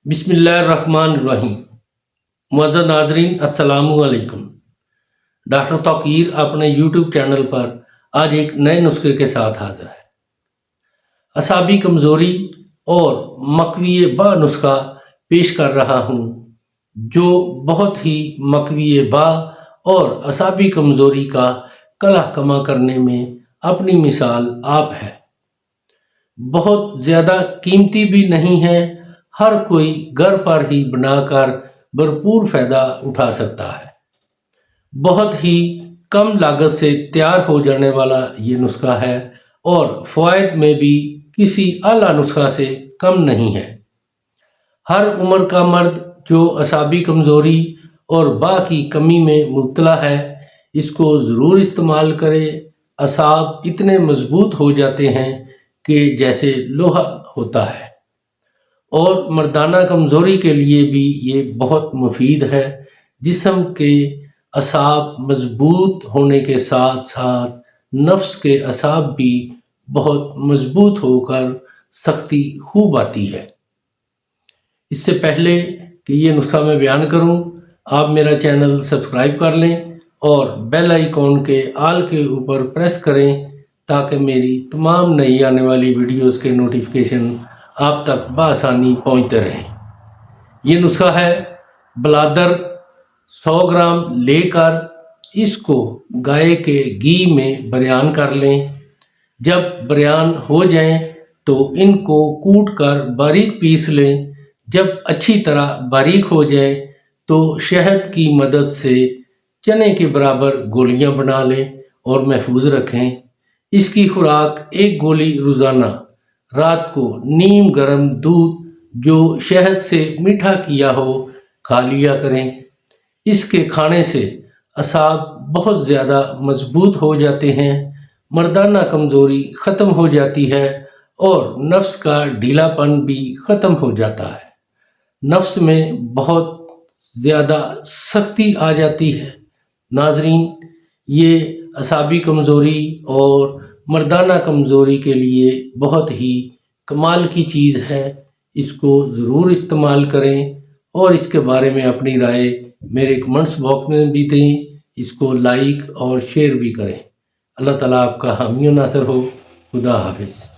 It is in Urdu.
بسم اللہ الرحمن الرحیم۔ معزز ناظرین السلام علیکم۔ ڈاکٹر توقیر اپنے یوٹیوب چینل پر آج ایک نئے نسخے کے ساتھ حاضر ہے۔ اعصابی کمزوری اور مقوی با نسخہ پیش کر رہا ہوں جو بہت ہی مقوی با اور اعصابی کمزوری کا قلع کما کرنے میں اپنی مثال آپ ہے۔ بہت زیادہ قیمتی بھی نہیں ہے، ہر کوئی گھر پر ہی بنا کر بھرپور فائدہ اٹھا سکتا ہے۔ بہت ہی کم لاگت سے تیار ہو جانے والا یہ نسخہ ہے اور فوائد میں بھی کسی اعلیٰ نسخہ سے کم نہیں ہے۔ ہر عمر کا مرد جو اعصابی کمزوری اور با کی کمی میں مبتلا ہے اس کو ضرور استعمال کرے۔ اعصاب اتنے مضبوط ہو جاتے ہیں کہ جیسے لوہا ہوتا ہے، اور مردانہ کمزوری کے لیے بھی یہ بہت مفید ہے۔ جسم کے اعصاب مضبوط ہونے کے ساتھ ساتھ نفس کے اعصاب بھی بہت مضبوط ہو کر سختی خوب آتی ہے۔ اس سے پہلے کہ یہ نسخہ میں بیان کروں، آپ میرا چینل سبسکرائب کر لیں اور بیل آئیکن کے آل کے اوپر پریس کریں تاکہ میری تمام نئی آنے والی ویڈیوز کے نوٹیفیکیشن آپ تک بآسانی پہنچتے رہیں۔ یہ نسخہ ہے بلادر 100 گرام لے کر اس کو گائے کے گھی میں بریان کر لیں۔ جب بریان ہو جائیں تو ان کو کوٹ کر باریک پیس لیں۔ جب اچھی طرح باریک ہو جائیں تو شہد کی مدد سے چنے کے برابر گولیاں بنا لیں اور محفوظ رکھیں۔ اس کی خوراک 1 گولی روزانہ رات کو نیم گرم دودھ جو شہد سے میٹھا کیا ہو کھا لیا کریں۔ اس کے کھانے سے اعصاب بہت زیادہ مضبوط ہو جاتے ہیں، مردانہ کمزوری ختم ہو جاتی ہے اور نفس کا ڈھیلا پن بھی ختم ہو جاتا ہے۔ نفس میں بہت زیادہ سختی آ جاتی ہے۔ ناظرین، یہ اعصابی کمزوری اور مردانہ کمزوری کے لیے بہت ہی کمال کی چیز ہے۔ اس کو ضرور استعمال کریں اور اس کے بارے میں اپنی رائے میرے کمنٹس باکس میں بھی دیں۔ اس کو لائک اور شیئر بھی کریں۔ اللہ تعالیٰ آپ کا حامی و ناصر ہو۔ خدا حافظ۔